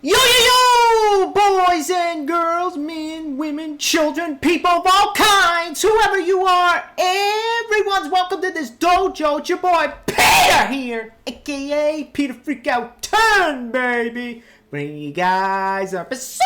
Yo, yo, yo, boys and girls, men, women, children, people of all kinds, whoever you are, everyone's welcome to this dojo. It's your boy Peter here, aka Peter Freakout 10, baby. Bringing you guys an episode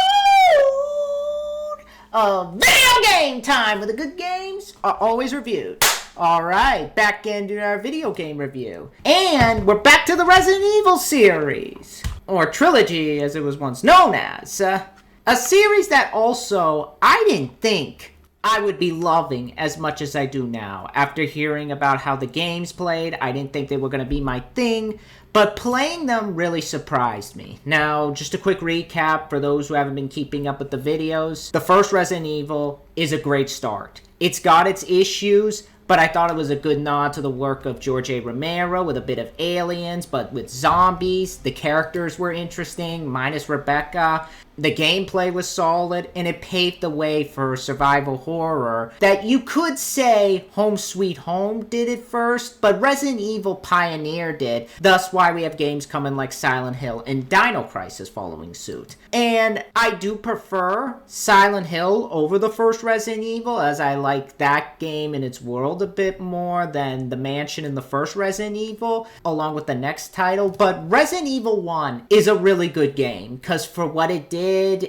of Video Game Time, where the good games are always reviewed. Alright, back into our video game review. And we're back to the Resident Evil series. Or Trilogy, as it was once known as. A series that also I didn't think I would be loving as much as I do now. After hearing about how the games played, I didn't think they were going to be my thing. But playing them really surprised me. Now, just a quick recap for those who haven't been keeping up with the videos. The first Resident Evil is a great start. It's got its issues, but I thought it was a good nod to the work of George A. Romero with a bit of aliens, but with zombies. The characters were interesting, minus Rebecca. The gameplay was solid, and it paved the way for survival horror that you could say Home Sweet Home did it first, but Resident Evil pioneered it. Thus why we have games coming like Silent Hill and Dino Crisis following suit. And I do prefer Silent Hill over the first Resident Evil, as I like that game and its world a bit more than the mansion in the first Resident Evil, along with the next title. But Resident Evil 1 is a really good game, because for what it did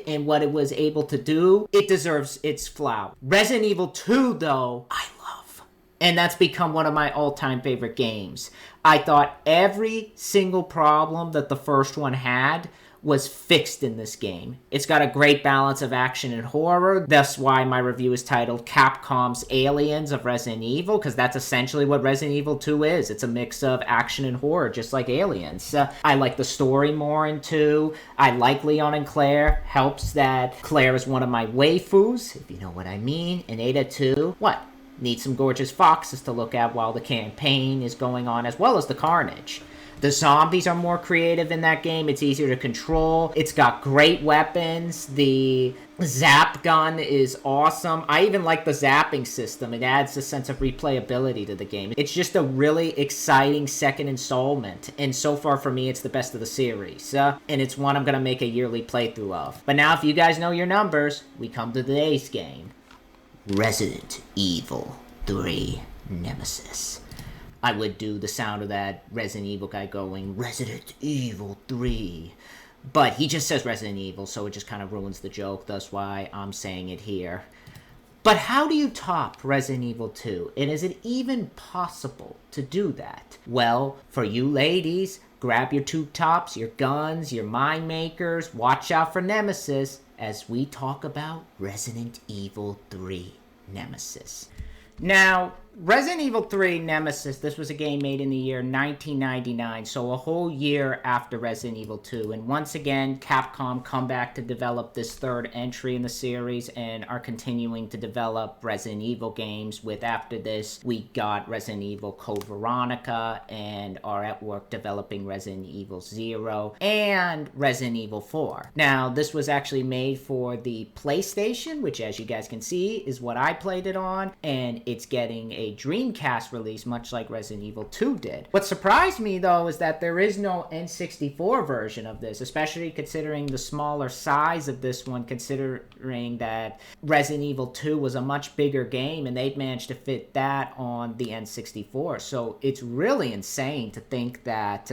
and what it was able to do, it deserves its flower. Resident Evil 2, though, I love. And that's become one of my all-time favorite games. I thought every single problem that the first one had was fixed in this game. It's got a great balance of action and horror. That's why my review is titled Capcom's Aliens of Resident Evil, because that's essentially what Resident Evil 2 is. It's a mix of action and horror, just like Aliens. I like the story more in 2. I like Leon and Claire. Helps that Claire is one of my waifus, if you know what I mean. In Ada 2, what? Need some gorgeous foxes to look at while the campaign is going on, as well as the carnage. The zombies are more creative in that game. It's easier to control. It's got great weapons. The zap gun is awesome. I even like the zapping system. It adds a sense of replayability to the game. It's just a really exciting second installment. And so far for me, it's the best of the series. And it's one I'm going to make a yearly playthrough of. But now if you guys know your numbers, we come to today's game. Resident Evil 3 Nemesis. I would do the sound of that Resident Evil guy going, Resident Evil 3. But he just says Resident Evil, so it just kind of ruins the joke. That's why I'm saying it here. But how do you top Resident Evil 2? And is it even possible to do that? Well, for you ladies, grab your tube tops, your guns, your mind makers. Watch out for Nemesis as we talk about Resident Evil 3 Nemesis. Now, Resident Evil 3 Nemesis, this was a game made in the year 1999, so a whole year after Resident Evil 2. And once again, Capcom come back to develop this third entry in the series and are continuing to develop Resident Evil games. With after this, we got Resident Evil Code Veronica and are at work developing Resident Evil 0 and Resident Evil 4. Now, this was actually made for the PlayStation, which as you guys can see is what I played it on, and it's getting a Dreamcast release, much like Resident Evil 2 did. What surprised me, though, is that there is no N64 version of this, especially considering the smaller size of this one, considering that Resident Evil 2 was a much bigger game, and they'd managed to fit that on the N64. So it's really insane to think that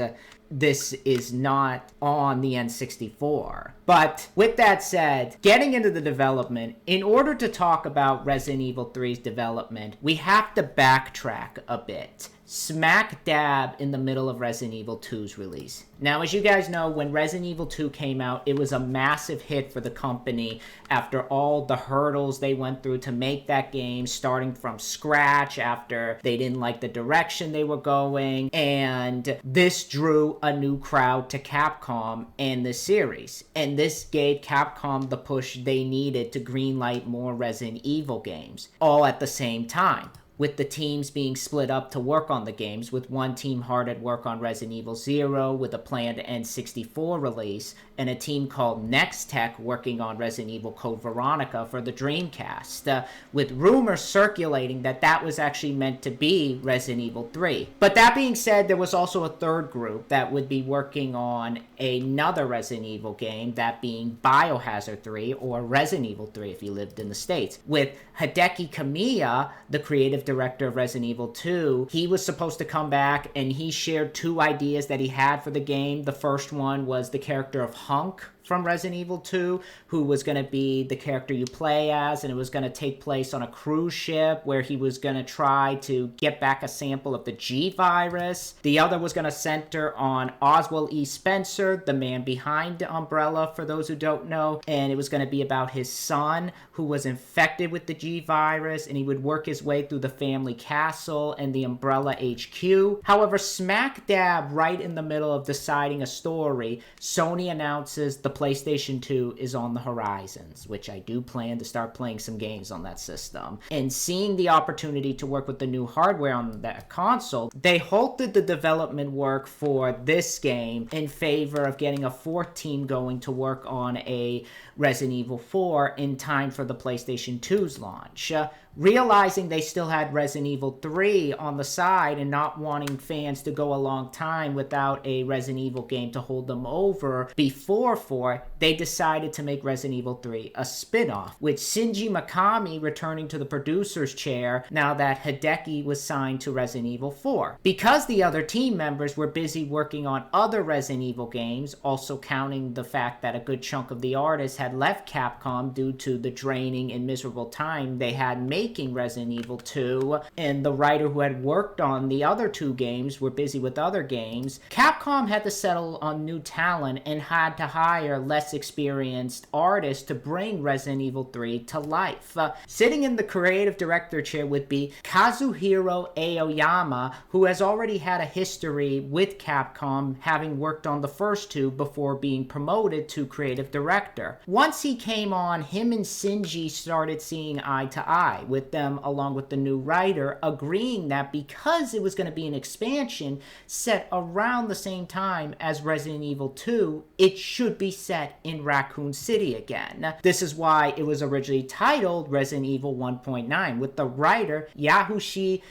this is not on the N64. But with that said, getting into the development, in order to talk about Resident Evil 3's development, we have to backtrack a bit. Smack dab in the middle of Resident Evil 2's release. Now, as you guys know, when Resident Evil 2 came out, it was a massive hit for the company after all the hurdles they went through to make that game, starting from scratch after they didn't like the direction they were going, and this drew a new crowd to Capcom and the series. And this gave Capcom the push they needed to greenlight more Resident Evil games, all at the same time. with the teams being split up to work on the games, with one team hard at work on Resident Evil 0 with a planned N64 release, and a team called Next Tech working on Resident Evil Code Veronica for the Dreamcast, with rumors circulating that that was actually meant to be Resident Evil 3. But that being said, there was also a third group that would be working on another Resident Evil game, that being Biohazard 3, or Resident Evil 3 if you lived in the States, with Hideki Kamiya, the creative director of Resident Evil 2. He was supposed to come back, and he shared two ideas that he had for the game. The first one was the character of Hunk from Resident Evil 2, who was going to be the character you play as, and it was going to take place on a cruise ship where he was going to try to get back a sample of the G virus. The other was going to center on Oswald E. Spencer, the man behind the Umbrella, for those who don't know, and it was going to be about his son who was infected with the G virus, and he would work his way through the family castle and the Umbrella HQ. However, smack dab right in the middle of deciding a story, Sony announces the PlayStation 2 is on the horizons, which I do plan to start playing some games on that system. And seeing the opportunity to work with the new hardware on that console, they halted the development work for this game in favor of getting a fourth team going to work on a Resident Evil 4 in time for the PlayStation 2's launch. Realizing they still had Resident Evil 3 on the side and not wanting fans to go a long time without a Resident Evil game to hold them over before 4, they decided to make Resident Evil 3 a spin-off, with Shinji Mikami returning to the producer's chair now that Hideki was signed to Resident Evil 4. Because the other team members were busy working on other Resident Evil games, also counting the fact that a good chunk of the artists had left Capcom due to the draining and miserable time they had making Resident Evil 2, and the writer who had worked on the other two games were busy with other games, Capcom had to settle on new talent and had to hire less experienced artists to bring Resident Evil 3 to life. Sitting in the creative director chair would be Kazuhiro Aoyama, who has already had a history with Capcom, having worked on the first two before being promoted to creative director. Once he came on, him and Shinji started seeing eye to eye, with them, along with the new writer, agreeing that because it was going to be an expansion set around the same time as Resident Evil 2, it should be set in Raccoon City again. This is why it was originally titled Resident Evil 1.9, with the writer Yahushi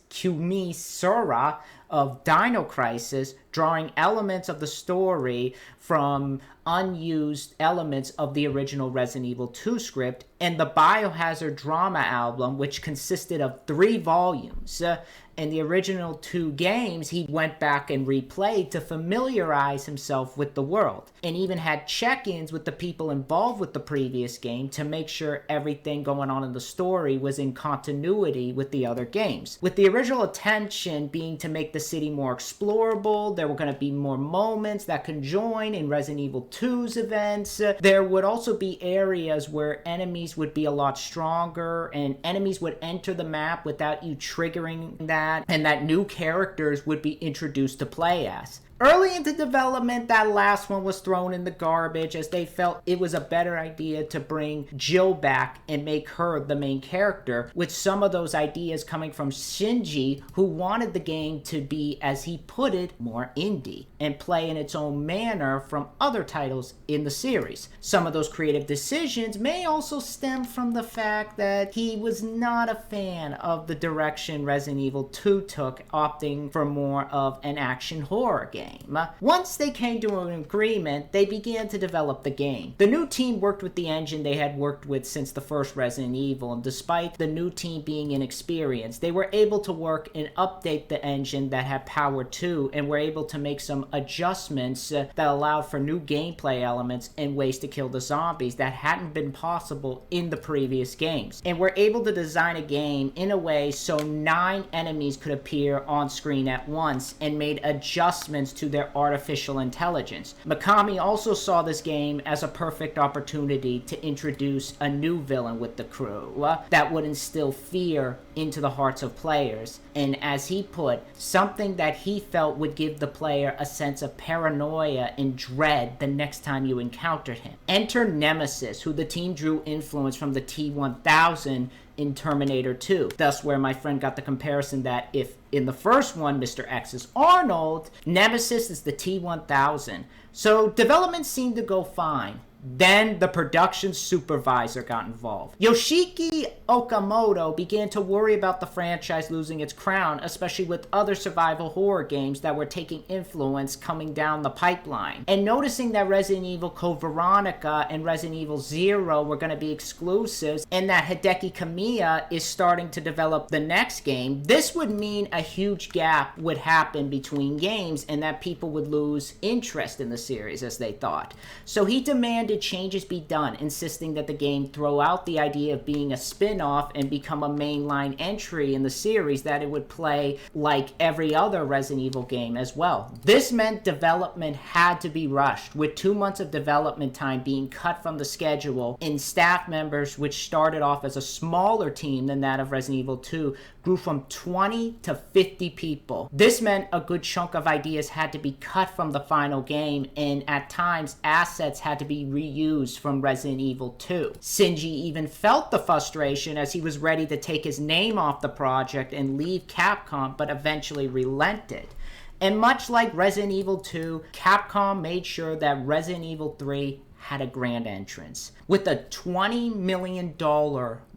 Kumisura of Dino Crisis drawing elements of the story from unused elements of the original Resident Evil 2 script, and the Biohazard drama album, which consisted of 3 volumes. In the original 2 games, he went back and replayed to familiarize himself with the world, and even had check-ins with the people involved with the previous game to make sure everything going on in the story was in continuity with the other games. With the original intention being to make the city more explorable, there were going to be more moments that could join in Resident Evil 2's events. There would also be areas where enemies would be a lot stronger, and enemies would enter the map without you triggering that, and that new characters would be introduced to play as. Early into development, that last one was thrown in the garbage, as they felt it was a better idea to bring Jill back and make her the main character, with some of those ideas coming from Shinji, who wanted the game to be, as he put it, more indie and play in its own manner from other titles in the series. Some of those creative decisions may also stem from the fact that he was not a fan of the direction Resident Evil 2 took, opting for more of an action horror game. Once they came to an agreement, they began to develop the game. The new team worked with the engine they had worked with since the first Resident Evil, and despite the new team being inexperienced, they were able to work and update the engine that had Power 2, and were able to make some adjustments that allowed for new gameplay elements and ways to kill the zombies that hadn't been possible in the previous games, and were able to design a game in a way so 9 enemies could appear on screen at once, and made adjustments to their artificial intelligence. Mikami also saw this game as a perfect opportunity to introduce a new villain with the crew that would instill fear into the hearts of players, and as he put, something that he felt would give the player a sense of paranoia and dread the next time you encountered him. Enter Nemesis, who the team drew influence from the T-1000 in Terminator 2. Thus where my friend got the comparison that if in the first one Mr. X is Arnold, Nemesis is the T-1000. So development seemed to go fine. Then the production supervisor got involved. Yoshiki Okamoto began to worry about the franchise losing its crown, especially with other survival horror games that were taking influence coming down the pipeline. And noticing that Resident Evil Code Veronica and Resident Evil Zero were going to be exclusives, and that Hideki Kamiya is starting to develop the next game, this would mean a huge gap would happen between games and that people would lose interest in the series, as they thought. So he demanded changes be done, insisting that the game throw out the idea of being a spin-off and become a mainline entry in the series, that it would play like every other Resident Evil game as well. This meant development had to be rushed, with 2 months of development time being cut from the schedule, and staff members, which started off as a smaller team than that of Resident Evil 2, grew from 20 to 50 people. This meant a good chunk of ideas had to be cut from the final game, and at times assets had to be reused from Resident Evil 2. Shinji even felt the frustration as he was ready to take his name off the project and leave Capcom, but eventually relented. And much like Resident Evil 2, Capcom made sure that Resident Evil 3 had a grand entrance with a $20 million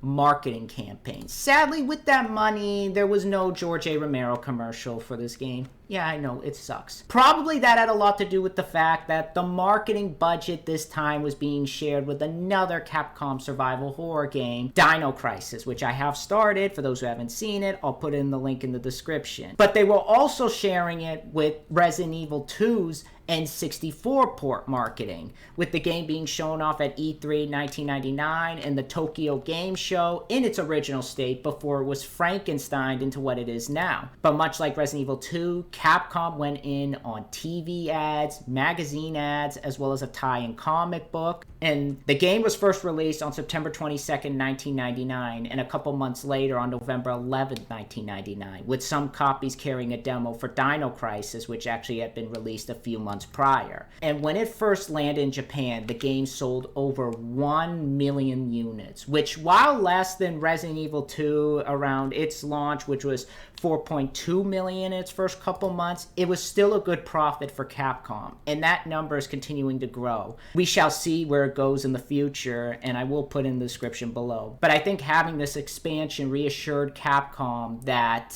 marketing campaign. Sadly, with that money, there was no George A. Romero commercial for this game. Yeah, I know, it sucks. Probably that had a lot to do with the fact that the marketing budget this time was being shared with another Capcom survival horror game, Dino Crisis, which I have started. For those who haven't seen it, I'll put in the link in the description. But they were also sharing it with Resident Evil 2's N64 port marketing, with the game being shown off at E3 1999 and the Tokyo Game Show in its original state before it was Frankensteined into what it is now. But much like Resident Evil 2, Capcom went in on TV ads, magazine ads, as well as a tie-in comic book. And the game was first released on September 22nd, 1999, and a couple months later on November 11th, 1999, with some copies carrying a demo for Dino Crisis, which actually had been released a few months prior. And when it first landed in Japan, the game sold over 1 million units, which, while less than Resident Evil 2 around its launch, which was 4.2 million in its first couple months, it was still a good profit for Capcom, and that number is continuing to grow. We shall see where it goes in the future, and I will put in the description below. But I think having this expansion reassured Capcom that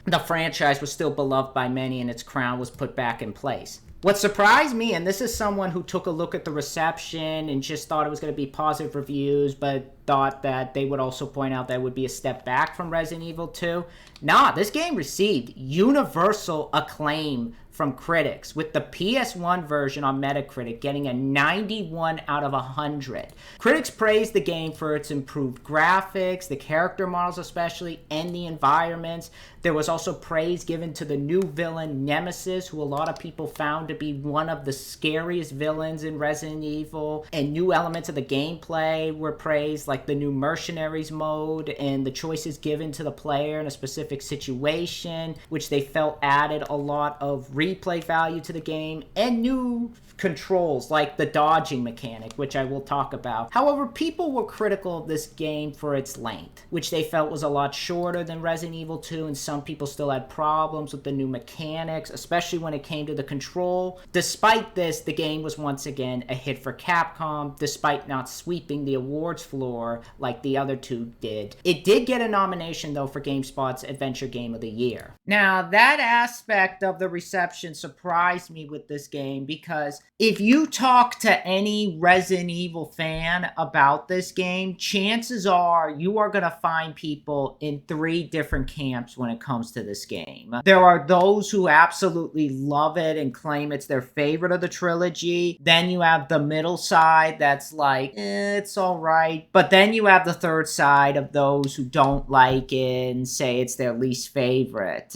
the franchise was still beloved by many and its crown was put back in place. What surprised me, and this is someone who took a look at the reception and just thought it was going to be positive reviews, but thought that they would also point out that it would be a step back from Resident Evil 2. Nah, this game received universal acclaim from critics, with the PS1 version on Metacritic getting a 91 out of 100. Critics praised the game for its improved graphics, the character models especially, and the environments. There was also praise given to the new villain Nemesis, who a lot of people found to be one of the scariest villains in Resident Evil, and new elements of the gameplay were praised, like the new mercenaries mode and the choices given to the player in a specific situation, which they felt added a lot of replay value to the game, and new controls like the dodging mechanic, which I will talk about. However, people were critical of this game for its length, which they felt was a lot shorter than Resident Evil 2, and some people still had problems with the new mechanics, especially when it came to the control. Despite this, the game was once again a hit for Capcom, despite not sweeping the awards floor like the other two did. It did get a nomination, though, for GameSpot's Adventure Game of the Year. Now, that aspect of the reception surprised me with this game, because if you talk to any Resident Evil fan about this game, chances are you are going to find people in 3 different camps when it comes to this game. There are those who absolutely love it and claim it's their favorite of the trilogy. Then you have the middle side that's like, it's alright. But then you have the third side of those who don't like it and say it's their least favorite.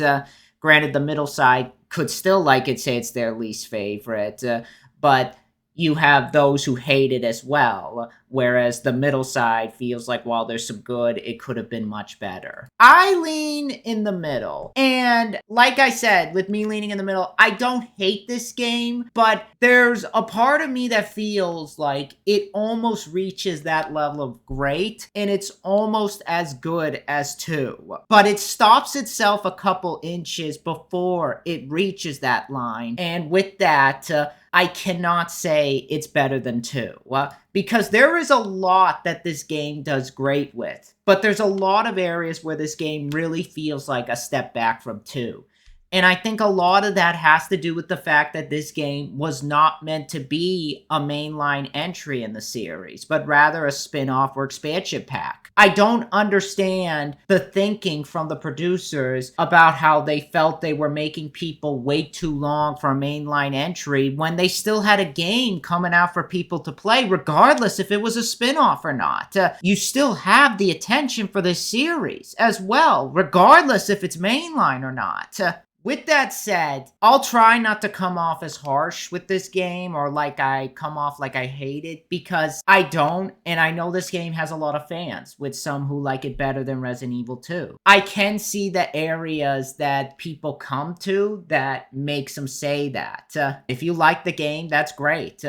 Granted, the middle side could still like it, say it's their least favorite. But you have those who hate it as well, whereas the middle side feels like while there's some good, it could have been much better. I lean in the middle, and like I said, with me leaning in the middle, I don't hate this game, but there's a part of me that feels like it almost reaches that level of great, and it's almost as good as 2. But it stops itself a couple inches before it reaches that line, and with that, I cannot say it's better than 2. Because there is a lot that this game does great with, but there's a lot of areas where this game really feels like a step back from 2. And I think a lot of that has to do with the fact that this game was not meant to be a mainline entry in the series, but rather a spin-off or expansion pack. I don't understand the thinking from the producers about how they felt they were making people wait too long for a mainline entry when they still had a game coming out for people to play, regardless if it was a spin-off or not. You still have the attention for this series as well, regardless if it's mainline or not. With that said, I'll try not to come off as harsh with this game or like I come off like I hate it, because I don't, and I know this game has a lot of fans, with some who like it better than Resident Evil 2. I can see the areas that people come to that makes them say that. If you like the game, that's great.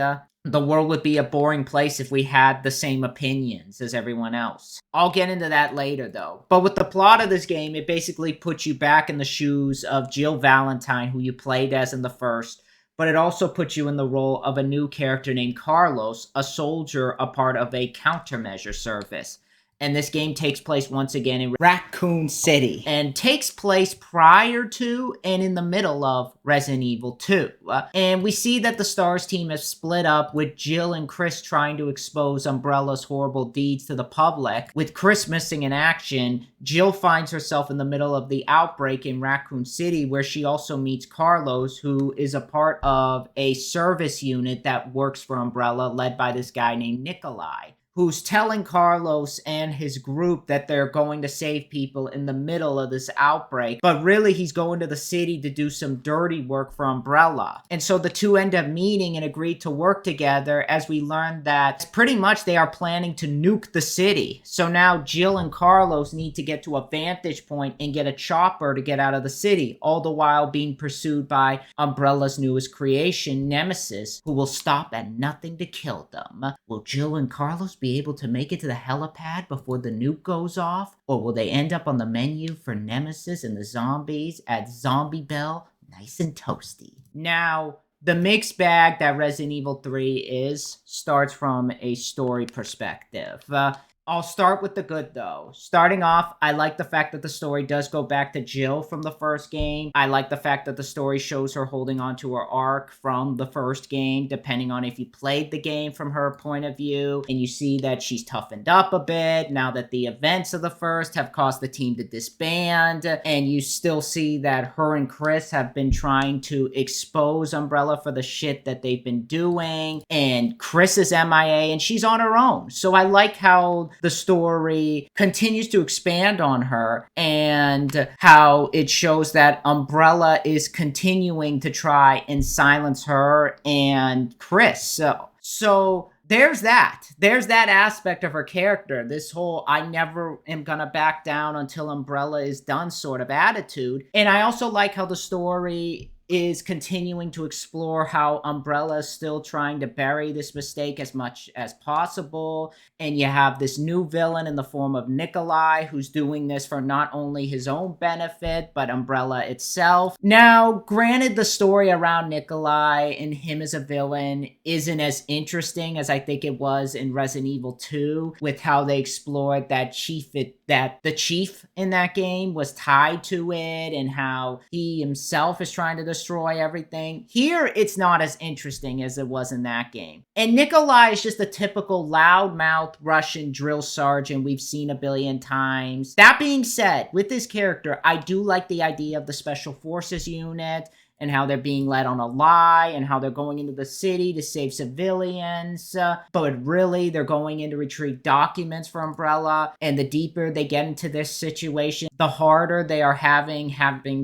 The world would be a boring place if we had the same opinions as everyone else. I'll get into that later, though. But with the plot of this game, it basically puts you back in the shoes of Jill Valentine, who you played as in the first, but it also puts you in the role of a new character named Carlos, a soldier, a part of a countermeasure service. And this game takes place once again in Raccoon City, and takes place prior to and in the middle of Resident Evil 2. And we see that the STARS team has split up, with Jill and Chris trying to expose Umbrella's horrible deeds to the public. With Chris missing in action, Jill finds herself in the middle of the outbreak in Raccoon City, where she also meets Carlos, who is a part of a service unit that works for Umbrella, led by this guy named Nikolai, who's telling Carlos and his group that they're going to save people in the middle of this outbreak, but really he's going to the city to do some dirty work for Umbrella. And so the two end up meeting and agree to work together, as we learn that pretty much they are planning to nuke the city. So now Jill and Carlos need to get to a vantage point and get a chopper to get out of the city, all the while being pursued by Umbrella's newest creation, Nemesis, who will stop at nothing to kill them. Will Jill and Carlos be able to make it to the helipad before the nuke goes off? Or will they end up on the menu for Nemesis and the zombies at Zombie Bell, nice and toasty? Now, the mixed bag that Resident Evil 3 starts from a story perspective. I'll start with the good, though. Starting off, I like the fact that the story does go back to Jill from the first game. I like the fact that the story shows her holding on to her arc from the first game, depending on if you played the game from her point of view, and you see that she's toughened up a bit now that the events of the first have caused the team to disband, and you still see that her and Chris have been trying to expose Umbrella for the shit that they've been doing, and Chris is MIA, and she's on her own. So I like how the story continues to expand on her, and how it shows that Umbrella is continuing to try and silence her and Chris. So there's that. There's that aspect of her character. This whole I never am gonna back down until Umbrella is done sort of attitude. And I also like how the story is continuing to explore how Umbrella is still trying to bury this mistake as much as possible. And you have this new villain in the form of Nikolai, who's doing this for not only his own benefit, but Umbrella itself. Now, granted, the story around Nikolai and him as a villain isn't as interesting as I think it was in Resident Evil 2, with how they explored that the chief in that game was tied to it, and how he himself is trying to destroy everything. Here, it's not as interesting as it was in that game. And Nikolai is just a typical loudmouth Russian drill sergeant we've seen a billion times. That being said, with this character, I do like the idea of the Special Forces unit, and how they're being led on a lie and how they're going into the city to save civilians. But really, they're going in to retrieve documents for Umbrella. And the deeper they get into this situation, the harder they are having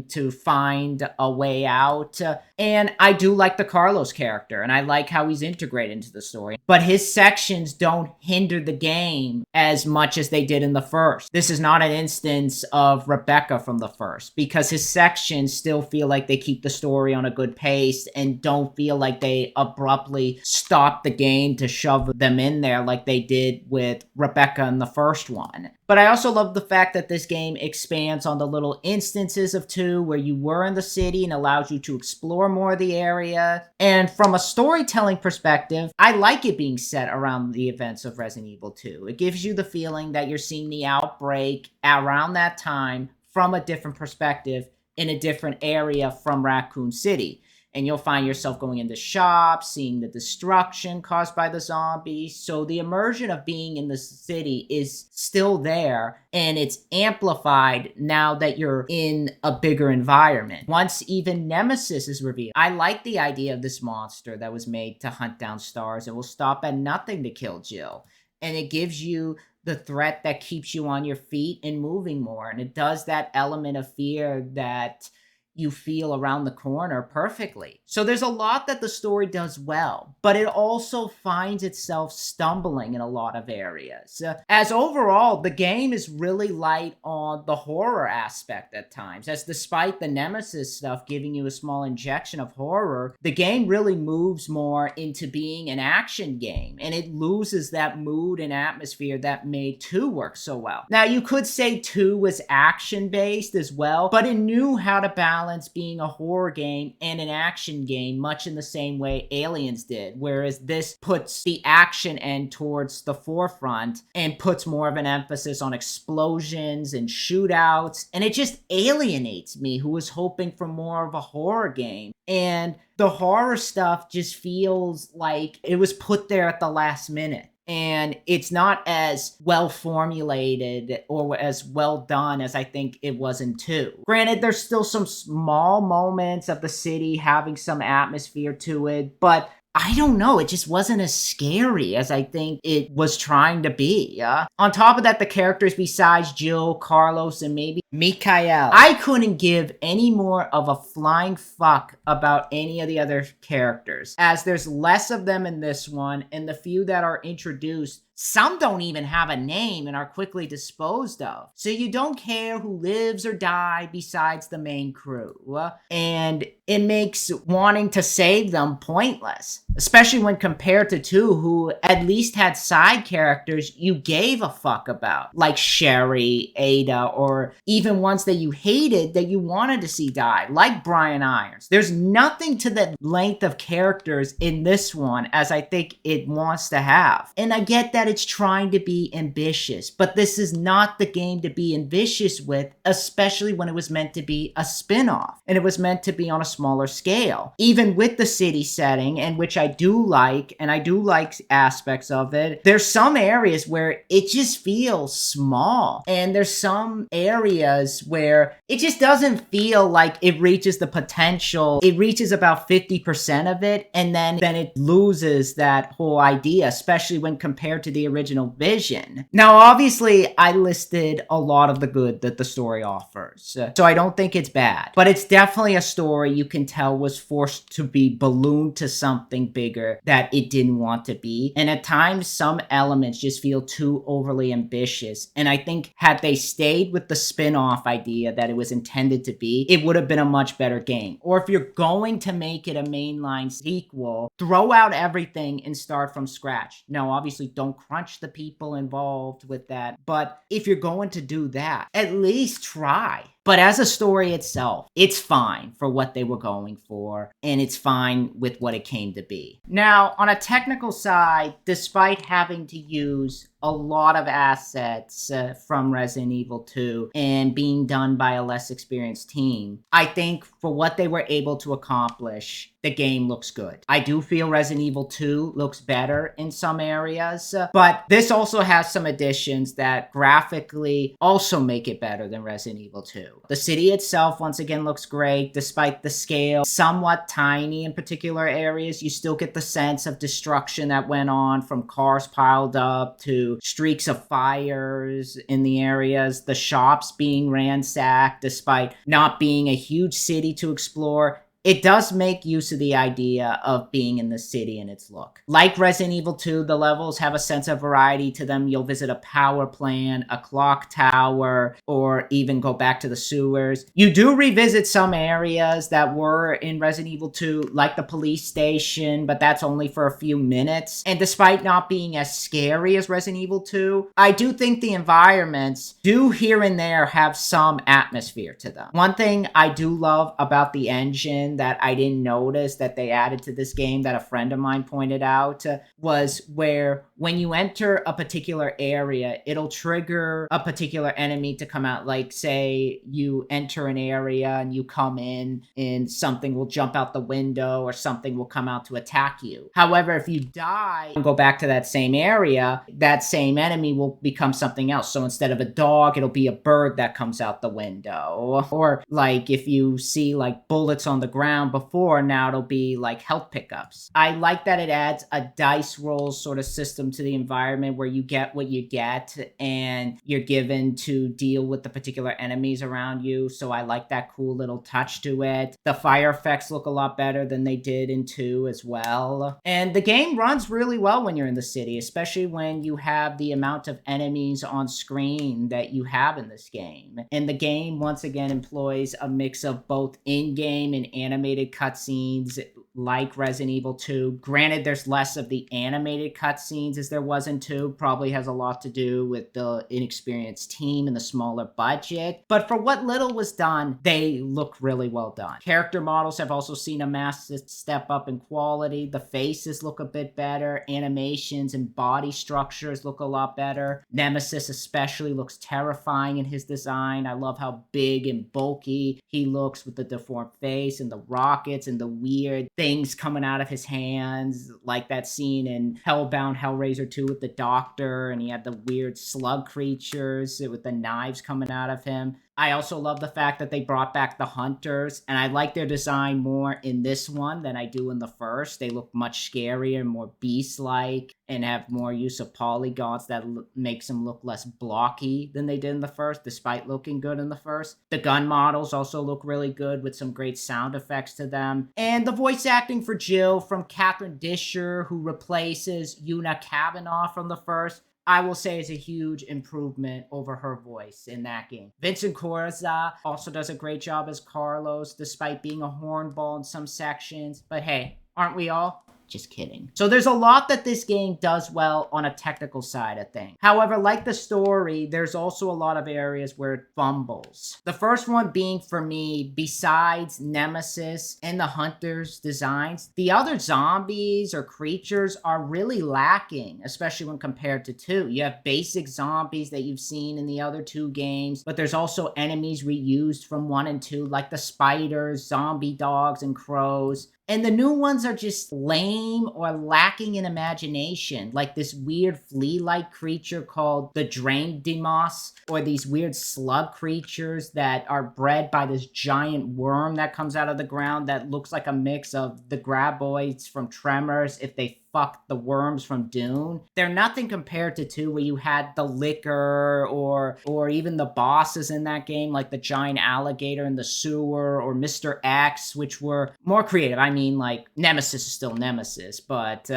to find a way out. And I do like the Carlos character, and I like how he's integrated into the story. But his sections don't hinder the game as much as they did in the first. This is not an instance of Rebecca from the first, because his sections still feel like they keep the story on a good pace and don't feel like they abruptly stop the game to shove them in there like they did with Rebecca in the first one. But I also love the fact that this game expands on the little instances of 2 where you were in the city and allows you to explore more of the area. And from a storytelling perspective, I like it being set around the events of Resident Evil 2. It gives you the feeling that you're seeing the outbreak around that time from a different perspective in a different area from Raccoon City. And you'll find yourself going into shops, seeing the destruction caused by the zombies. So the immersion of being in the city is still there, and it's amplified now that you're in a bigger environment. Once even Nemesis is revealed, I like the idea of this monster that was made to hunt down stars and will stop at nothing to kill Jill. And it gives you the threat that keeps you on your feet and moving more. And it does that element of fear that you feel around the corner perfectly. So there's a lot that the story does well, but it also finds itself stumbling in a lot of areas. As overall, the game is really light on the horror aspect at times, as despite the Nemesis stuff giving you a small injection of horror, the game really moves more into being an action game, and it loses that mood and atmosphere that made 2 work so well. Now, you could say 2 was action-based as well, but it knew how to balance being a horror game and an action game much in the same way Aliens did, whereas this puts the action end towards the forefront and puts more of an emphasis on explosions and shootouts, and it just alienates me, who was hoping for more of a horror game. And the horror stuff just feels like it was put there at the last minute. And it's not as well formulated or as well done as I think it was in 2. Granted, there's still some small moments of the city having some atmosphere to it, but I don't know, it just wasn't as scary as I think it was trying to be. On top of that, the characters besides Jill, Carlos, and maybe Mikael, I couldn't give any more of a flying fuck about any of the other characters, as there's less of them in this one, and the few that are introduced, some don't even have a name and are quickly disposed of. So you don't care who lives or dies besides the main crew. And it makes wanting to save them pointless, especially when compared to 2 who at least had side characters you gave a fuck about, like Sherry, Ada, or even ones that you hated that you wanted to see die, like Brian Irons. There's nothing to the length of characters in this one as I think it wants to have. And I get that it's trying to be ambitious, but this is not the game to be ambitious with, especially when it was meant to be a spin-off and it was meant to be on a smaller scale. Even with the city setting, and which I do like, and I do like aspects of it, there's some areas where it just feels small, and there's some areas where it just doesn't feel like it reaches the potential. It reaches about 50% of it, and then it loses that whole idea, especially when compared to the original vision. Now, obviously, I listed a lot of the good that the story offers, so I don't think it's bad, but it's definitely a story you can tell was forced to be ballooned to something bigger that it didn't want to be, and at times, some elements just feel too overly ambitious, and I think had they stayed with the spin-off idea that it was intended to be, it would have been a much better game. Or if you're going to make it a mainline sequel, throw out everything and start from scratch. Now, obviously, don't crunch the people involved with that, but if you're going to do that, at least try. But as a story itself, it's fine for what they were going for, and it's fine with what it came to be. Now, on a technical side, despite having to use a lot of assets from Resident Evil 2 and being done by a less experienced team, I think for what they were able to accomplish, the game looks good. I do feel Resident Evil 2 looks better in some areas, but this also has some additions that graphically also make it better than Resident Evil 2. The city itself, once again, looks great, despite the scale somewhat tiny in particular areas. You still get the sense of destruction that went on, from cars piled up to streaks of fires in the areas, the shops being ransacked despite not being a huge city to explore. It does make use of the idea of being in the city and its look. Like Resident Evil 2, the levels have a sense of variety to them. You'll visit a power plant, a clock tower, or even go back to the sewers. You do revisit some areas that were in Resident Evil 2, like the police station, but that's only for a few minutes. And despite not being as scary as Resident Evil 2, I do think the environments do here and there have some atmosphere to them. One thing I do love about the engine that I didn't notice that they added to this game that a friend of mine pointed out was where when you enter a particular area, it'll trigger a particular enemy to come out. Like, say you enter an area and you come in and something will jump out the window or something will come out to attack you. However, if you die and go back to that same area, that same enemy will become something else. So instead of a dog, it'll be a bird that comes out the window. Or like if you see like bullets on the ground before, now it'll be like health pickups. I like that it adds a dice roll sort of system to the environment where you get what you get and you're given to deal with the particular enemies around you. So I like that cool little touch to it. The fire effects look a lot better than they did in 2 as well. And the game runs really well when you're in the city, especially when you have the amount of enemies on screen that you have in this game. And the game once again employs a mix of both in-game and animated cutscenes like Resident Evil 2. Granted, there's less of the animated cutscenes as there was in 2. Probably has a lot to do with the inexperienced team and the smaller budget. But for what little was done, they look really well done. Character models have also seen a massive step up in quality. The faces look a bit better. Animations and body structures look a lot better. Nemesis especially looks terrifying in his design. I love how big and bulky he looks with the deformed face and the rockets and the weird things coming out of his hands, like that scene in Hellbound Hellraiser 2 with the doctor, and he had the weird slug creatures with the knives coming out of him. I also love the fact that they brought back the hunters, and I like their design more in this one than I do in the first. They look much scarier and more beast-like and have more use of polygons that makes them look less blocky than they did in the first, despite looking good in the first. The gun models also look really good with some great sound effects to them. And the voice acting for Jill from Catherine Disher, who replaces Una Kavanaugh from the first, I will say is a huge improvement over her voice in that game. Vincent Corza also does a great job as Carlos, despite being a hornball in some sections. But hey, aren't we all? Just kidding. So there's a lot that this game does well on a technical side of things. However, like the story, there's also a lot of areas where it fumbles. The first one being, for me, besides Nemesis and the Hunter's designs, the other zombies or creatures are really lacking, especially when compared to 2. You have basic zombies that you've seen in the other 2 games, but there's also enemies reused from 1 and 2, like the spiders, zombie dogs, and crows. And the new ones are just lame or lacking in imagination, like this weird flea-like creature called the Drain Demos, or these weird slug creatures that are bred by this giant worm that comes out of the ground that looks like a mix of the Graboids from Tremors if they fucked the worms from Dune. They're nothing compared to 2, where you had the liquor or even the bosses in that game, like the giant alligator in the sewer or Mr. X, which were more creative. I mean, like, Nemesis is still Nemesis, but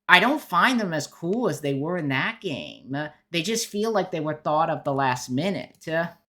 I don't find them as cool as they were in that game. They just feel like they were thought of the last minute.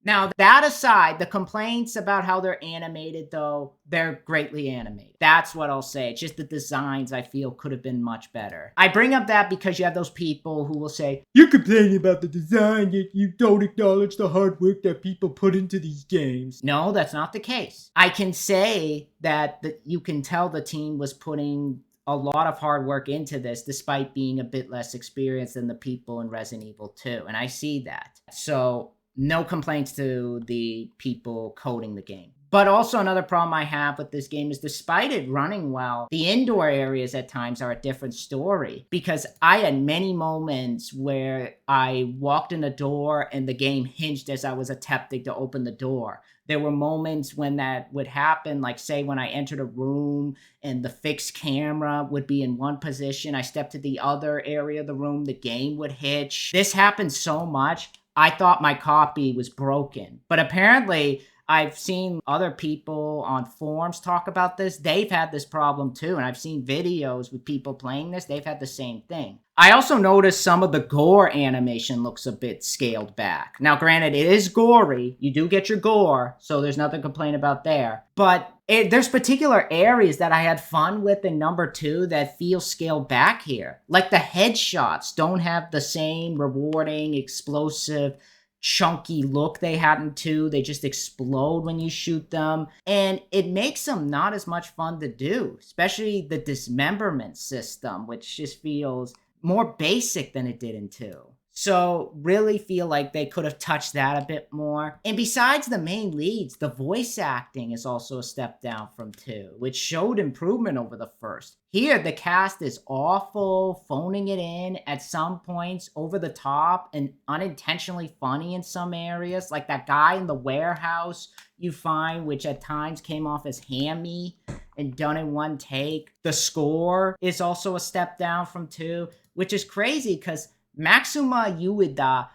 Now, that aside, the complaints about how they're animated, though, they're greatly animated. That's what I'll say. It's just the designs, I feel, could have been much better. I bring up that because you have those people who will say, "You're complaining about the design, yet you don't acknowledge the hard work that people put into these games." No, that's not the case. I can say that you can tell the team was putting a lot of hard work into this, despite being a bit less experienced than the people in Resident Evil 2, and I see that. So no complaints to the people coding the game. But also another problem I have with this game is despite it running well, the indoor areas at times are a different story, because I had many moments where I walked in the door and the game hinged as I was attempting to open the door. There were moments when that would happen, like say when I entered a room and the fixed camera would be in one position, I stepped to the other area of the room, the game would hitch. This happened so much, I thought my copy was broken. But apparently, I've seen other people on forums talk about this. They've had this problem too, and I've seen videos with people playing this. They've had the same thing. I also noticed some of the gore animation looks a bit scaled back. Now, granted, it is gory. You do get your gore, so there's nothing to complain about there. But there's particular areas that I had fun with in number 2 that feel scaled back here. Like the headshots don't have the same rewarding, explosive, chunky look they had in 2. They just explode when you shoot them, and it makes them not as much fun to do, especially the dismemberment system, which just feels more basic than it did in 2. So really feel like they could have touched that a bit more. And besides the main leads, the voice acting is also a step down from 2, which showed improvement over the first. Here, the cast is awful, phoning it in at some points, over the top, and unintentionally funny in some areas. Like that guy in the warehouse you find, which at times came off as hammy and done in one take. The score is also a step down from 2, which is crazy because Maxima Ueda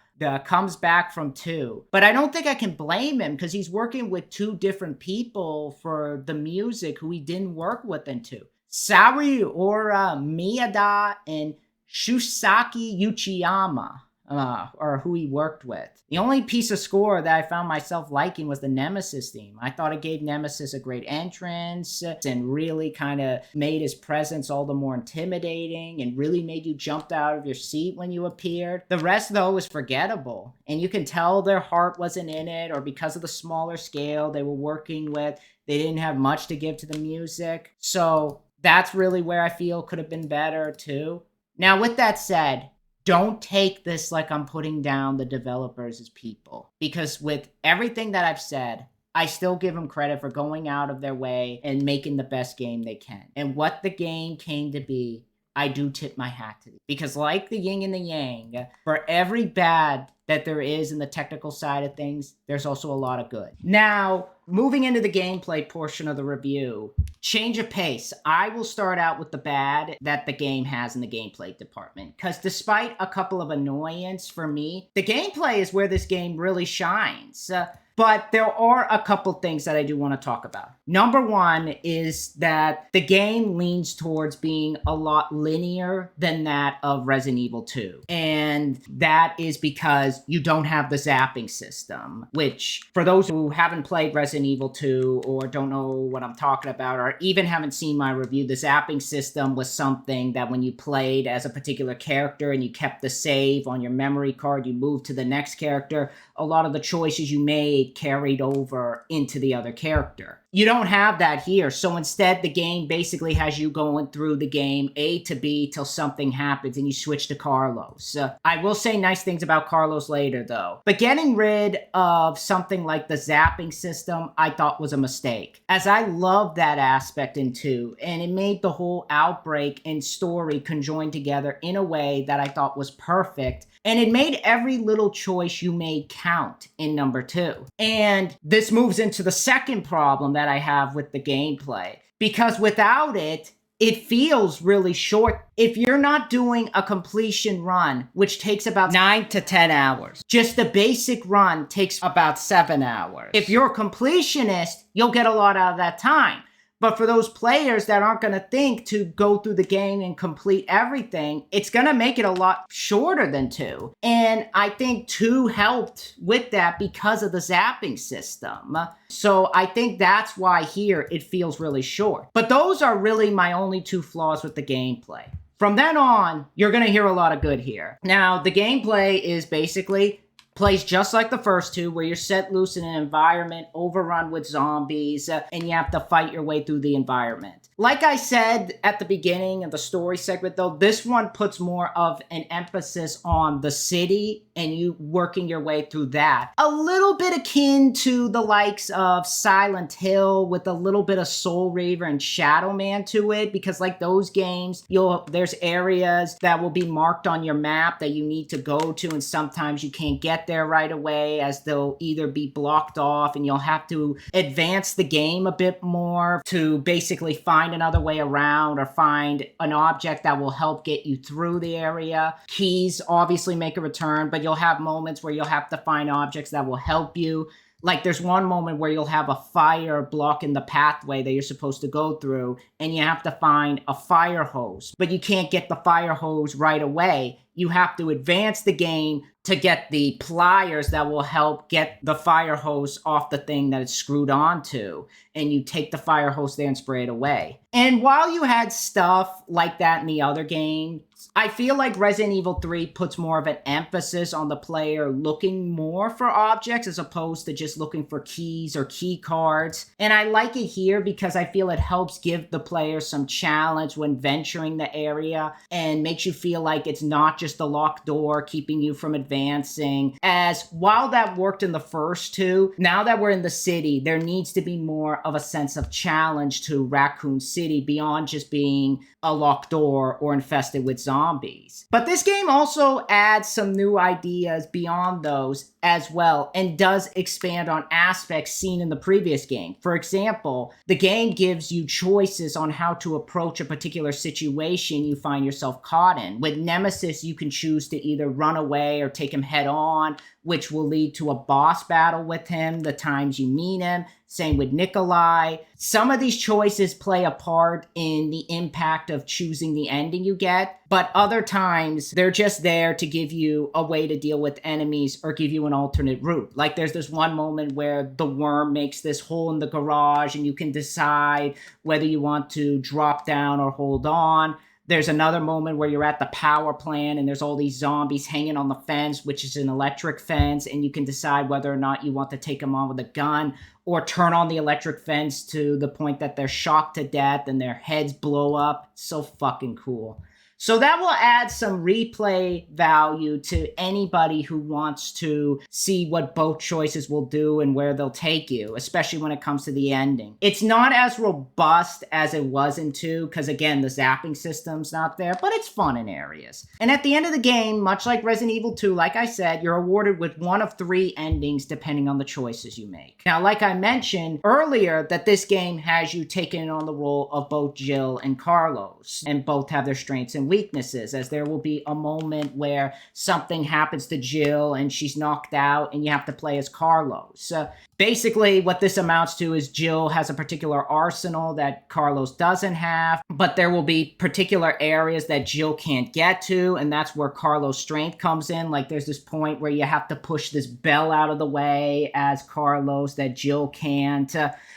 comes back from 2. But I don't think I can blame him because he's working with 2 different people for the music who he didn't work with in 2. Sariora Miyada and Shusaki Uchiyama are who he worked with. The only piece of score that I found myself liking was the Nemesis theme. I thought it gave Nemesis a great entrance and really kind of made his presence all the more intimidating and really made you jump out of your seat when you appeared. The rest, though, was forgettable, and you can tell their heart wasn't in it, or because of the smaller scale they were working with, they didn't have much to give to the music. So that's really where I feel could have been better, too. Now, with that said, don't take this like I'm putting down the developers as people. Because with everything that I've said, I still give them credit for going out of their way and making the best game they can. And what the game came to be, I do tip my hat to them. Because like the yin and the yang, for every bad that there is in the technical side of things, there's also a lot of good. Now, moving into the gameplay portion of the review, change of pace. I will start out with the bad that the game has in the gameplay department. Because despite a couple of annoyance for me, the gameplay is where this game really shines. But there are a couple things that I do want to talk about. Number 1 is that the game leans towards being a lot linear than that of Resident Evil 2. And that is because you don't have the zapping system, which for those who haven't played Resident Evil 2 or don't know what I'm talking about or even haven't seen my review, the zapping system was something that when you played as a particular character and you kept the save on your memory card, you moved to the next character, a lot of the choices you made carried over into the other character. You don't have that here, so instead the game basically has you going through the game A to B till something happens and you switch to Carlos. I will say nice things about Carlos later though, but getting rid of something like the zapping system I thought was a mistake, as I love that aspect in 2, and it made the whole outbreak and story conjoin together in a way that I thought was perfect. And it made every little choice you made count in number 2. And this moves into the second problem that I have with the gameplay. Because without it, it feels really short. If you're not doing a completion run, which takes about 9 to 10 hours, just the basic run takes about 7 hours. If you're a completionist, you'll get a lot out of that time. But for those players that aren't going to think to go through the game and complete everything, it's going to make it a lot shorter than 2. And I think 2 helped with that because of the zapping system. So I think that's why here it feels really short. But those are really my only 2 flaws with the gameplay. From then on, you're going to hear a lot of good here. Now, the gameplay is basically plays just like the first 2, where you're set loose in an environment overrun with zombies, and you have to fight your way through the environment. Like I said at the beginning of the story segment, though, this one puts more of an emphasis on the city and you working your way through that. A little bit akin to the likes of Silent Hill with a little bit of Soul Reaver and Shadow Man to it, because like those games, there's areas that will be marked on your map that you need to go to, and sometimes you can't get there right away as they'll either be blocked off and you'll have to advance the game a bit more to basically find another way around or find an object that will help get you through the area. Keys obviously make a return, but you'll have moments where you'll have to find objects that will help you. Like there's one moment where you'll have a fire blocking the pathway that you're supposed to go through, and you have to find a fire hose, but you can't get the fire hose right away. You have to advance the game to get the pliers that will help get the fire hose off the thing that it's screwed onto. And you take the fire hose there and spray it away. And while you had stuff like that in the other games, I feel like Resident Evil 3 puts more of an emphasis on the player looking more for objects as opposed to just looking for keys or key cards. And I like it here because I feel it helps give the player some challenge when venturing the area and makes you feel like it's not just a locked door keeping you from advancing. As while that worked in the first two, now that we're in the city, there needs to be more of a sense of challenge to Raccoon City beyond just being a locked door or infested with zombies. But this game also adds some new ideas beyond those as well, and does expand on aspects seen in the previous game. For example, the game gives you choices on how to approach a particular situation you find yourself caught in. With Nemesis, you can choose to either run away or take him head on, which will lead to a boss battle with him the times you meet him. Same with Nikolai. Some of these choices play a part in the impact of choosing the ending you get, but other times they're just there to give you a way to deal with enemies or give you an alternate route. Like there's this one moment where the worm makes this hole in the garage and you can decide whether you want to drop down or hold on. There's another moment where you're at the power plant and there's all these zombies hanging on the fence, which is an electric fence, and you can decide whether or not you want to take them on with a gun or turn on the electric fence to the point that they're shocked to death and their heads blow up. So fucking cool. So that will add some replay value to anybody who wants to see what both choices will do and where they'll take you, especially when it comes to the ending. It's not as robust as it was in 2, because again, the zapping system's not there, but it's fun in areas. And at the end of the game, much like Resident Evil 2, like I said, you're awarded with one of 3 endings depending on the choices you make. Now, like I mentioned earlier, that this game has you taking on the role of both Jill and Carlos, and both have their strengths and weaknesses, as there will be a moment where something happens to Jill and she's knocked out and you have to play as Carlos. Basically, what this amounts to is Jill has a particular arsenal that Carlos doesn't have, but there will be particular areas that Jill can't get to, and that's where Carlos' strength comes in. Like there's this point where you have to push this bell out of the way as Carlos that Jill can't.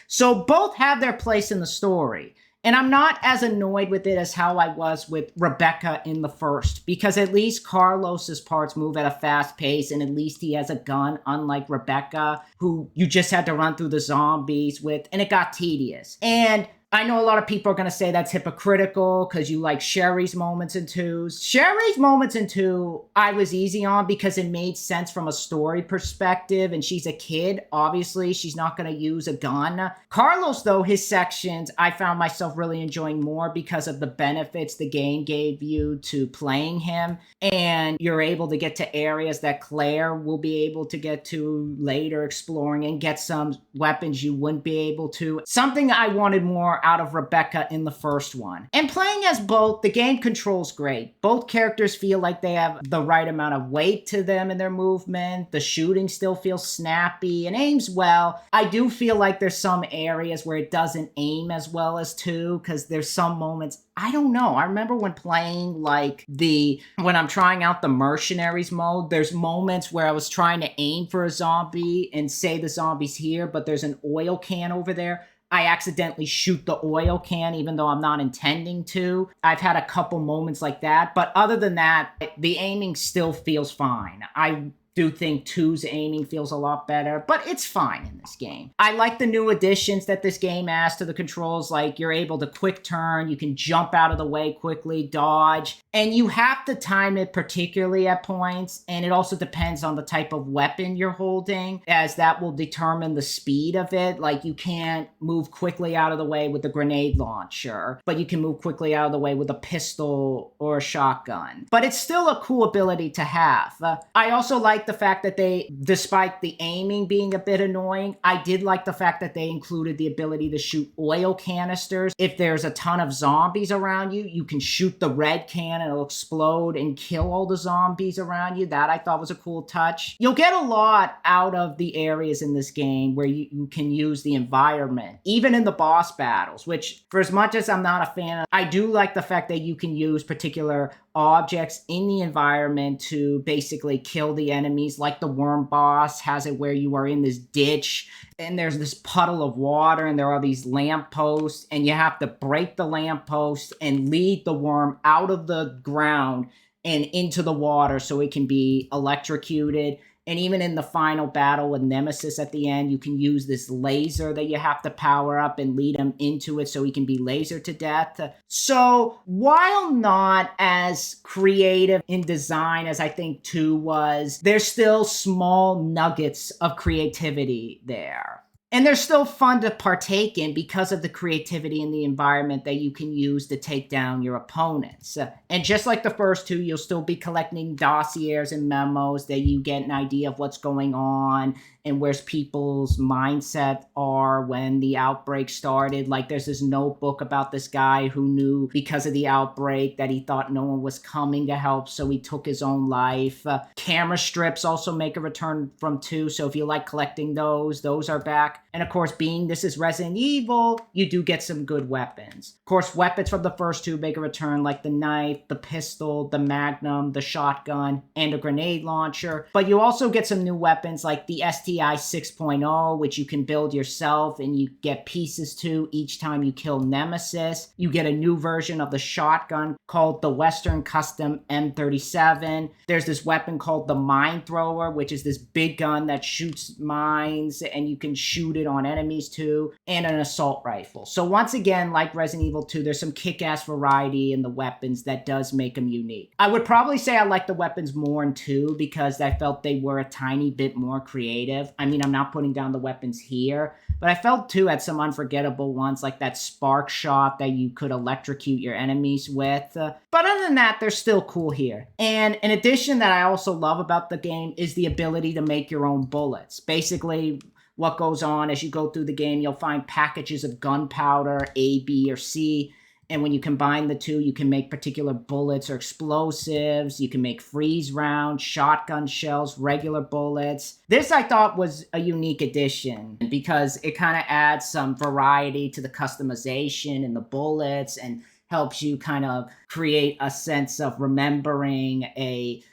So both have their place in the story. And I'm not as annoyed with it as how I was with Rebecca in the first, because at least Carlos's parts move at a fast pace, and at least he has a gun, unlike Rebecca, who you just had to run through the zombies with, and it got tedious. And I know a lot of people are going to say that's hypocritical because you like Sherry's moments in 2. Sherry's moments in 2, I was easy on because it made sense from a story perspective, and she's a kid. Obviously, she's not going to use a gun. Carlos, though, his sections, I found myself really enjoying more because of the benefits the game gave you to playing him, and you're able to get to areas that Claire will be able to get to later exploring and get some weapons you wouldn't be able to. Something I wanted more out of Rebecca in the first one. And playing as both, the game controls great. Both characters feel like they have the right amount of weight to them in their movement. The shooting still feels snappy and aims well. I do feel like there's some areas where it doesn't aim as well as 2, because there's some moments, I don't know. I remember when playing when I'm trying out the mercenaries mode, there's moments where I was trying to aim for a zombie and say the zombie's here, but there's an oil can over there. I accidentally shoot the oil can even though I'm not intending to. I've had a couple moments like that, but other than that, the aiming still feels fine. I do think 2's aiming feels a lot better, but it's fine in this game. I like the new additions that this game adds to the controls, like you're able to quick turn, you can jump out of the way quickly, dodge, and you have to time it particularly at points, and it also depends on the type of weapon you're holding, as that will determine the speed of it. Like you can't move quickly out of the way with the grenade launcher, but you can move quickly out of the way with a pistol or a shotgun. But it's still a cool ability to have. I also like the fact that they, despite the aiming being a bit annoying, I did like the fact that they included the ability to shoot oil canisters. If there's a ton of zombies around you, you can shoot the red can and it'll explode and kill all the zombies around you. That I thought was a cool touch. You'll get a lot out of the areas in this game where you can use the environment, even in the boss battles, which for as much as I'm not a fan of, I do like the fact that you can use particular objects in the environment to basically kill the enemies. Like the worm boss has it where you are in this ditch and there's this puddle of water and there are these lampposts and you have to break the lamppost and lead the worm out of the ground and into the water so it can be electrocuted. And even in the final battle with Nemesis at the end, you can use this laser that you have to power up and lead him into it so he can be lasered to death. So while not as creative in design as I think 2 was, there's still small nuggets of creativity there. And they're still fun to partake in because of the creativity in the environment that you can use to take down your opponents. And just like the first 2, you'll still be collecting dossiers and memos that you get an idea of what's going on and where people's mindset are when the outbreak started. Like there's this notebook about this guy who knew because of the outbreak that he thought no one was coming to help, so he took his own life. Camera strips also make a return from 2, so if you like collecting those are back. And of course, being this is Resident Evil, you do get some good weapons. Of course, weapons from the first 2 make a return, like the knife, the pistol, the magnum, the shotgun, and a grenade launcher. But you also get some new weapons like the STI 6.0, which you can build yourself and you get pieces to each time you kill Nemesis. You get a new version of the shotgun called the Western Custom M37. There's this weapon called the Mine Thrower, which is this big gun that shoots mines and you can shoot it on enemies too, and an assault rifle. So once again, like Resident Evil 2, there's some kick-ass variety in the weapons that does make them unique. I would probably say I like the weapons more in 2 because I felt they were a tiny bit more creative. I mean, I'm not putting down the weapons here, but I felt 2 had some unforgettable ones, like that spark shot that you could electrocute your enemies with. But other than that, they're still cool here. And an addition that I also love about the game is the ability to make your own bullets. Basically, what goes on as you go through the game, you'll find packages of gunpowder, A, B, or C. And when you combine the 2, you can make particular bullets or explosives. You can make freeze rounds, shotgun shells, regular bullets. This I thought was a unique addition because it kind of adds some variety to the customization and the bullets and helps you kind of create a sense of remembering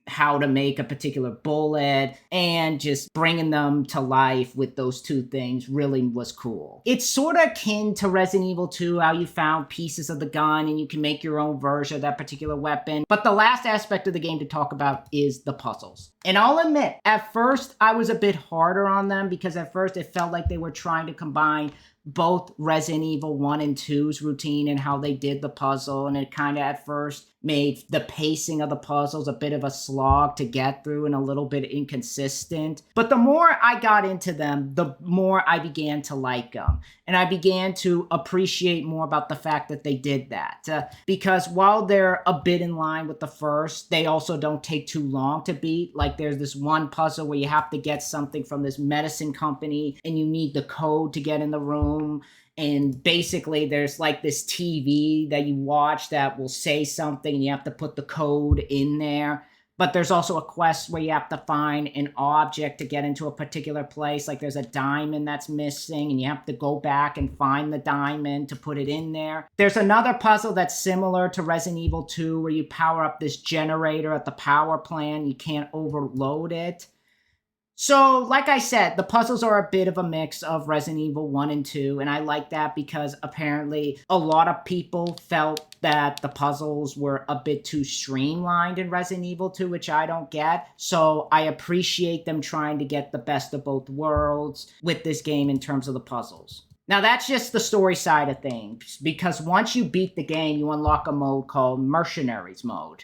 how to make a particular bullet, and just bringing them to life with those 2 things really was cool. It's sort of akin to Resident Evil 2, how you found pieces of the gun and you can make your own version of that particular weapon. But the last aspect of the game to talk about is the puzzles. And I'll admit, at first I was a bit harder on them because at first it felt like they were trying to combine both Resident Evil 1 and 2's routine and how they did the puzzle, and it kind of at first made the pacing of the puzzles a bit of a slog to get through and a little bit inconsistent. But the more I got into them, the more I began to like them. And I began to appreciate more about the fact that they did that. Because while they're a bit in line with the first, they also don't take too long to beat. Like there's this one puzzle where you have to get something from this medicine company and you need the code to get in the room. And basically there's like this TV that you watch that will say something and you have to put the code in there. But there's also a quest where you have to find an object to get into a particular place. Like there's a diamond that's missing and you have to go back and find the diamond to put it in there. There's another puzzle that's similar to Resident Evil 2 where you power up this generator at the power plant. You can't overload it. So, like I said, the puzzles are a bit of a mix of Resident Evil 1 and 2, and I like that because apparently a lot of people felt that the puzzles were a bit too streamlined in Resident Evil 2, which I don't get. So, I appreciate them trying to get the best of both worlds with this game in terms of the puzzles. Now, that's just the story side of things, because once you beat the game, you unlock a mode called Mercenaries mode.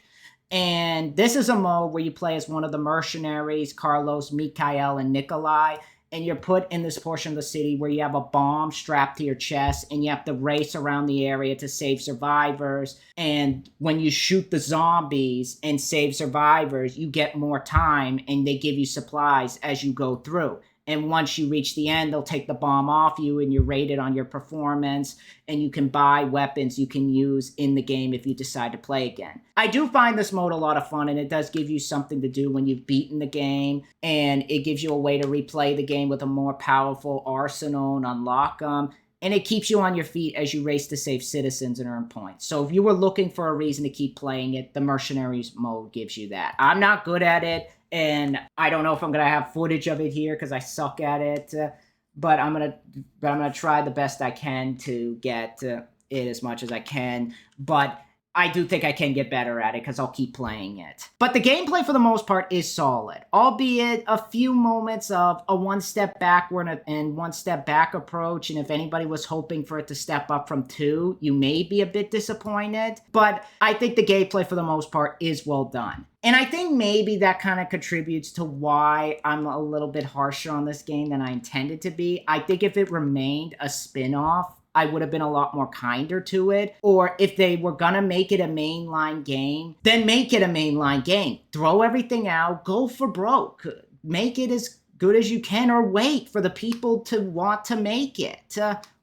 And this is a mode where you play as one of the mercenaries, Carlos, Mikhail, and Nikolai. And you're put in this portion of the city where you have a bomb strapped to your chest and you have to race around the area to save survivors. And when you shoot the zombies and save survivors, you get more time and they give you supplies as you go through. And once you reach the end, they'll take the bomb off you and you're rated on your performance. And you can buy weapons you can use in the game if you decide to play again. I do find this mode a lot of fun, and it does give you something to do when you've beaten the game. And it gives you a way to replay the game with a more powerful arsenal and unlock them. And it keeps you on your feet as you race to save citizens and earn points. So if you were looking for a reason to keep playing it, the Mercenaries mode gives you that. I'm not good at it, and I don't know if I'm going to have footage of it here because I suck at it. But I'm gonna try the best I can to get it as much as I can. But I do think I can get better at it because I'll keep playing it. But the gameplay for the most part is solid, albeit a few moments of a one step backward and one step back approach. And if anybody was hoping for it to step up from 2, you may be a bit disappointed. But I think the gameplay for the most part is well done. And I think maybe that kind of contributes to why I'm a little bit harsher on this game than I intended to be. I think if it remained a spin-off, I would have been a lot more kinder to it. Or if they were gonna make it a mainline game, then make it a mainline game. Throw everything out, go for broke. Make it as good as you can, or wait for the people to want to make it.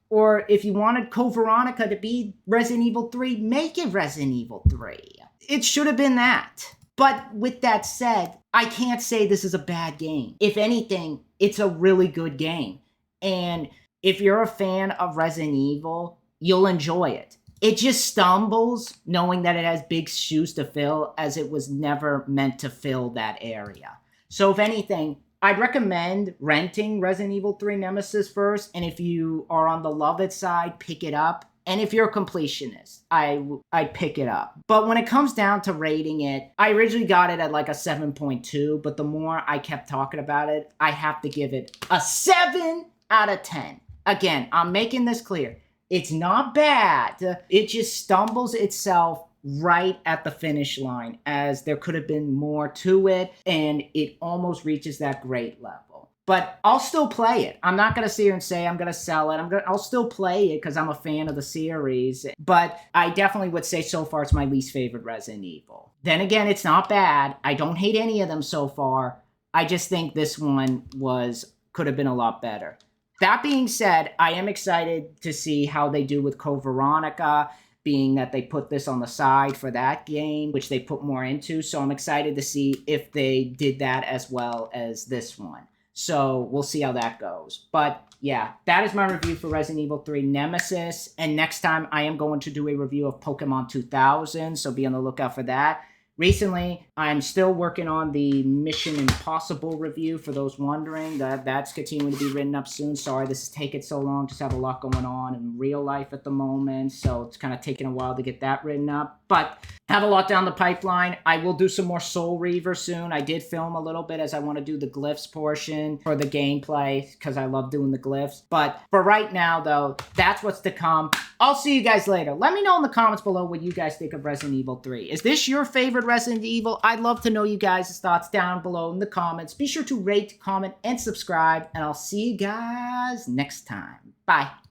Or if you wanted Veronica to be Resident Evil 3, make it Resident Evil 3. It should have been that. But with that said, I can't say this is a bad game. If anything, it's a really good game. And if you're a fan of Resident Evil, you'll enjoy it. It just stumbles knowing that it has big shoes to fill, as it was never meant to fill that area. So if anything, I'd recommend renting Resident Evil 3 Nemesis first. And if you are on the love it side, pick it up. And if you're a completionist, I'd pick it up. But when it comes down to rating it, I originally got it at like a 7.2. But the more I kept talking about it, I have to give it a 7 out of 10. Again, I'm making this clear. It's not bad. It just stumbles itself right at the finish line, as there could have been more to it, and it almost reaches that great level. But I'll still play it. I'm not going to sit here and say I'm going to sell it. I'll still play it because I'm a fan of the series. But I definitely would say so far it's my least favorite Resident Evil. Then again, it's not bad. I don't hate any of them so far. I just think this one could have been a lot better. That being said, I am excited to see how they do with Code Veronica, being that they put this on the side for that game, which they put more into. So I'm excited to see if they did that as well as this one. So we'll see how that goes. But yeah, that is my review for Resident Evil 3 Nemesis. And next time I am going to do a review of Pokemon 2000, so be on the lookout for that. Recently, I'm still working on the Mission Impossible review, for those wondering. That's continuing to be written up soon. Sorry this is taking so long. Just have a lot going on in real life at the moment. So it's kind of taking a while to get that written up. But have a lot down the pipeline. I will do some more Soul Reaver soon. I did film a little bit as I want to do the glyphs portion for the gameplay because I love doing the glyphs. But for right now, though, that's what's to come. I'll see you guys later. Let me know in the comments below what you guys think of Resident Evil 3. Is this your favorite Resident Evil? I'd love to know you guys' thoughts down below in the comments. Be sure to rate, comment, and subscribe, and I'll see you guys next time. Bye.